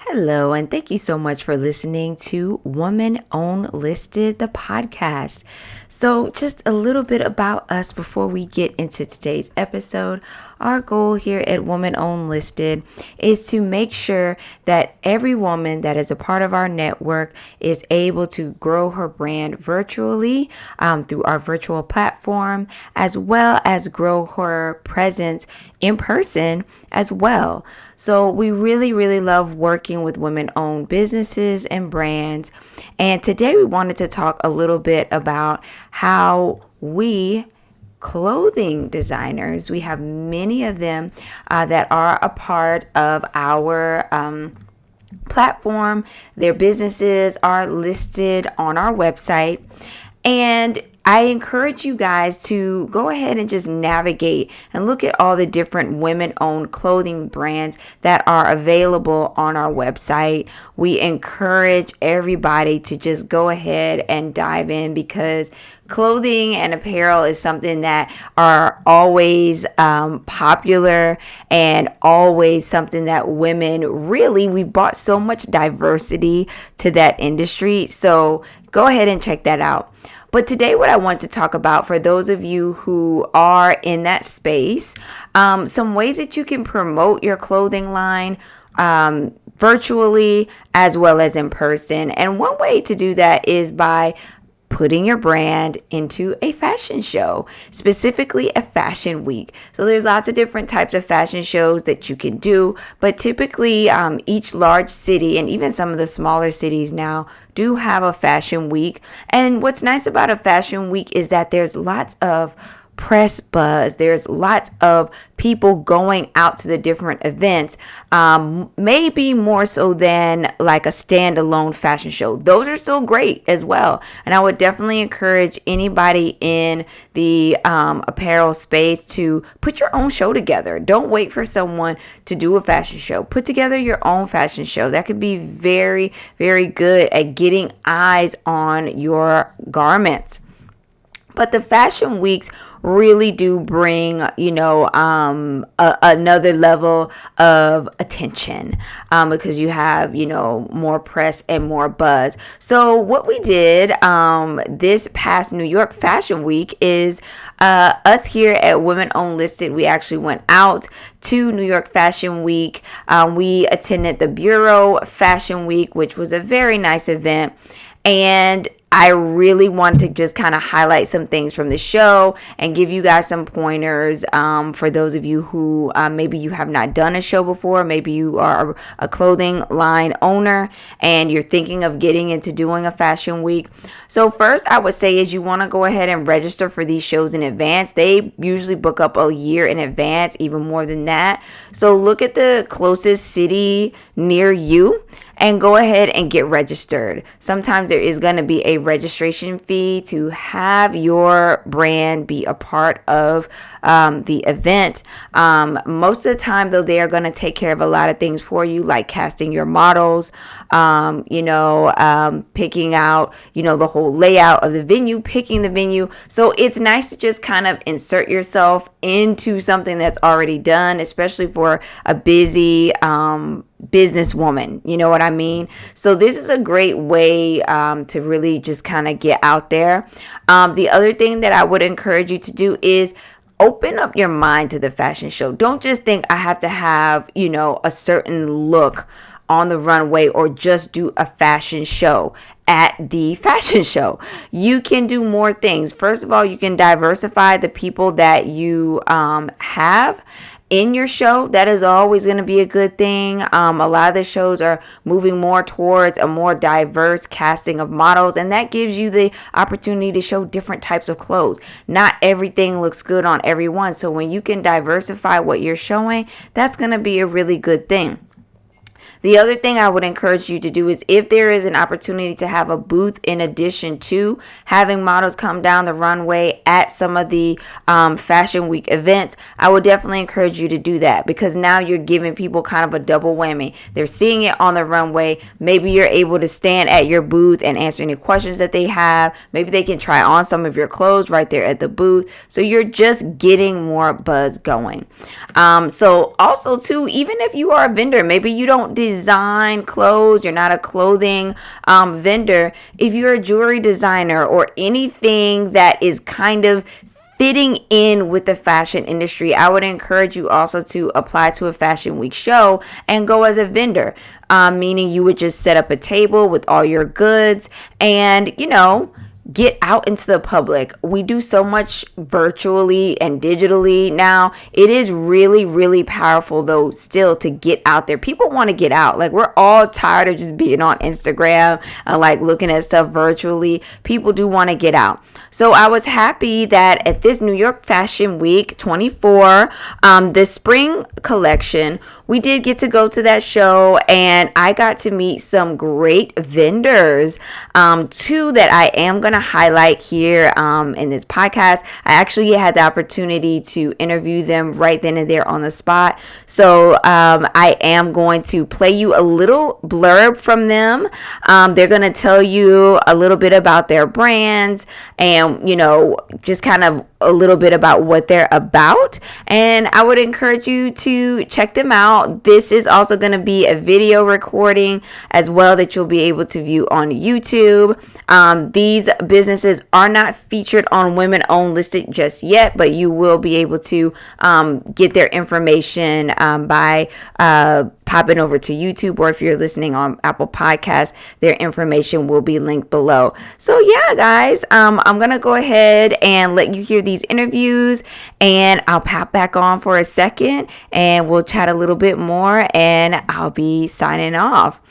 Hello, and thank you so much for listening to Woman Own Listed, the podcast. So, just a little bit about us before we get into today's episode. Our goal here at Woman Own Listed is to make sure that every woman that is a part of our network is able to grow her brand virtually through our virtual platform, as well as grow her presence in person as well. So we really love working with women-owned businesses and brands. And today we wanted to talk a little bit about how we clothing designers, we have many of them that are a part of our platform. Their businesses are listed on our website. And I encourage you guys to go ahead and just navigate and look at all the different women-owned clothing brands that are available on our website. We encourage everybody to just go ahead and dive in because clothing and apparel is something that are always popular and always something that women we brought so much diversity to that industry. So go ahead and check that out. But today what I want to talk about for those of you who are in that space, some ways that you can promote your clothing line virtually as well as in person. And one way to do that is by putting your brand into a fashion show, specifically a fashion week. So there's lots of different types of fashion shows that you can do, but typically each large city and even some of the smaller cities now do have a fashion week. And what's nice about a fashion week is that there's lots of press buzz. There's lots of people going out to the different events, maybe more so than like a standalone fashion show. Those are still great as well. And I would definitely encourage anybody in the apparel space to put your own show together. Don't wait for someone to do a fashion show. Put together your own fashion show. That could be very good at getting eyes on your garments. But the fashion weeks really do bring, another level of attention because you have, more press and more buzz. So what we did this past New York Fashion Week is us here at Women Own Listed, we actually went out to New York Fashion Week. We attended the Bureau Fashion Week, which was a very nice event. And I really want to just kind of highlight some things from the show and give you guys some pointers for those of you who maybe you have not done a show before. Maybe you are a clothing line owner and you're thinking of getting into doing a fashion week. So first I would say is you want to go ahead and register for these shows in advance. They usually book up a year in advance, even more than that. So look at the closest city near you and go ahead and get registered. Sometimes there is going to be a registration fee to have your brand be a part of the event. Most of the time, though, they are going to take care of a lot of things for you, like casting your models, picking out, the whole layout of the venue, picking the venue. So it's nice to just kind of insert yourself into something that's already done, especially for a busy businesswoman, you know what I mean? So this is a great way to really just kind of get out there. The other thing that I would encourage you to do is open up your mind to the fashion show. Don't just think I have to have, a certain look on the runway or just do a fashion show at the fashion show. You can do more things. First of all, you can diversify the people that you have in your show. That is always going to be a good thing. A lot of the shows are moving more towards a more diverse casting of models, and that gives you the opportunity to show different types of clothes. Not everything looks good on everyone. So when you can diversify what you're showing, that's going to be a really good thing. The other thing I would encourage you to do is if there is an opportunity to have a booth in addition to having models come down the runway at some of the Fashion Week events, I would definitely encourage you to do that because now you're giving people kind of a double whammy. They're seeing it on the runway. Maybe you're able to stand at your booth and answer any questions that they have. Maybe they can try on some of your clothes right there at the booth. So you're just getting more buzz going. So also too, even if you are a vendor, maybe you don't design clothes, you're not a clothing vendor, if you're a jewelry designer or anything that is kind of fitting in with the fashion industry, I would encourage you also to apply to a Fashion Week show and go as a vendor, meaning you would just set up a table with all your goods and, get out into the public. We do so much virtually and digitally now. It is really, really powerful though still to get out there. People want to get out. Like, we're all tired of just being on Instagram and like looking at stuff virtually. People do want to get out. So I was happy that at this New York Fashion Week 24, the spring collection, we did get to go to that show and I got to meet some great vendors. Two that I am going to highlight here in this podcast. I actually had the opportunity to interview them right then and there on the spot. So I am going to play you a little blurb from them. They're going to tell you a little bit about their brands and, just kind of a little bit about what they're about. And I would encourage you to check them out. This is also going to be a video recording as well that you'll be able to view on YouTube. These businesses are not featured on Women Own Listed just yet, but you will be able to get their information by popping over to YouTube, or if you're listening on Apple Podcasts, their information will be linked below. So yeah, guys, I'm gonna go ahead and let you hear these interviews, and I'll pop back on for a second and we'll chat a little bit more, and I'll be signing off.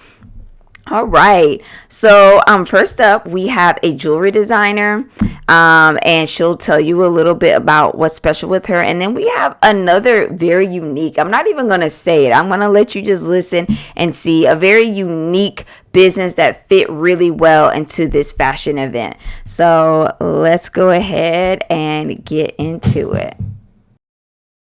All right. So first up, we have a jewelry designer, and she'll tell you a little bit about what's special with her. And then we have another very unique, I'm not even going to say it, I'm going to let you just listen and see, a very unique business that fit really well into this fashion event. So let's go ahead and get into it.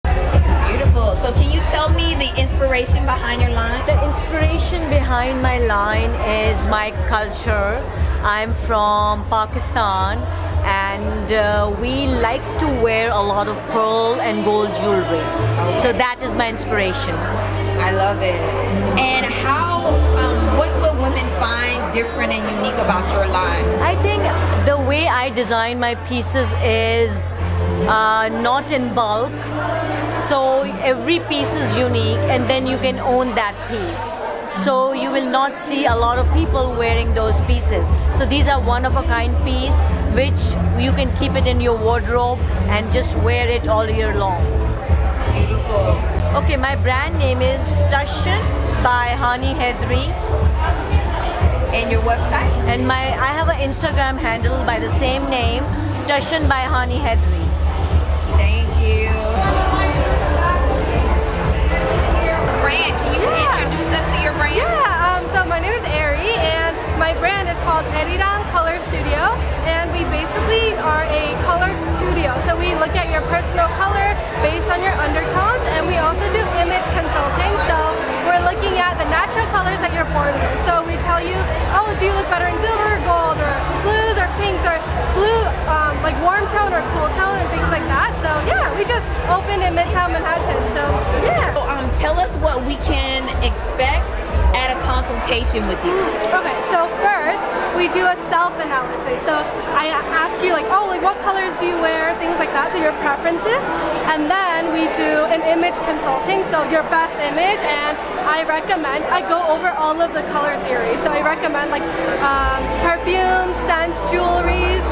Beautiful. So can you tell me the inspiration behind your line? The inspiration behind my line is my culture. I'm from Pakistan, and we like to wear a lot of pearl and gold jewelry. So that is my inspiration. I love it. And what will women find different and unique about your line? I think the way I design my pieces is not in bulk. So every piece is unique, and then you can own that piece. So you will not see a lot of people wearing those pieces. So these are one of a kind piece which you can keep it in your wardrobe and just wear it all year long. Beautiful. Okay, my brand name is Tashin by Hani Hedri. And your website? And I have an Instagram handle by the same name, Tashin by Hani Hedri. Thank you. Brand, can you introduce us to your brand? Yeah, so my name is Ari, and my brand is called Eridan Color Studio, and we basically are a color studio. So we look at your personal color based on your undertones, and we also do image consulting. So we're looking at the natural colors that you're born with. So we tell you, oh, do you look better in silver or gold, or blues or pinks, or blue, like warm tone or cool tone, and things like that. So yeah, we just opened in Midtown Manhattan. So yeah. So, tell us what we can expect at a consultation with you. Okay, so first we do a self-analysis. So I ask you what colors do you wear, things like that, so your preferences. And then we do an image consulting, so your best image, and I go over all of the color theories. So I recommend perfumes, scents, jewelries,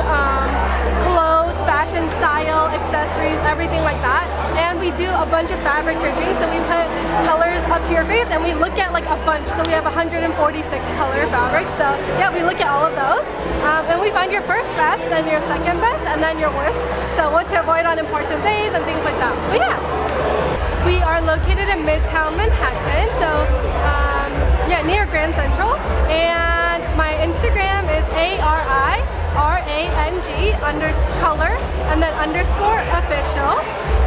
clothes, fashion style, accessories, everything like that. And we do a bunch of fabric draping, so we put colors up to your face and we look at a bunch. So we have 146 color fabrics. So yeah, we look at all of those. And we find your first best, then your second best, and then your worst. So what to avoid on important days and things like that. But yeah, we are located in Midtown Manhattan. So near Grand Central. And my Instagram is ARIRANG_color and then _official.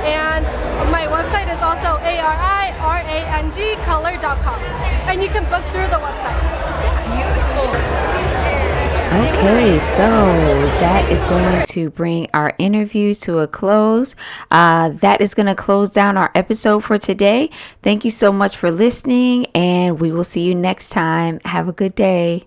And my website is also ARIRANGcolor.com. And you can book through the website. Beautiful. Okay, so that is going to bring our interview to a close. That is going to close down our episode for today. Thank you so much for listening, and we will see you next time. Have a good day.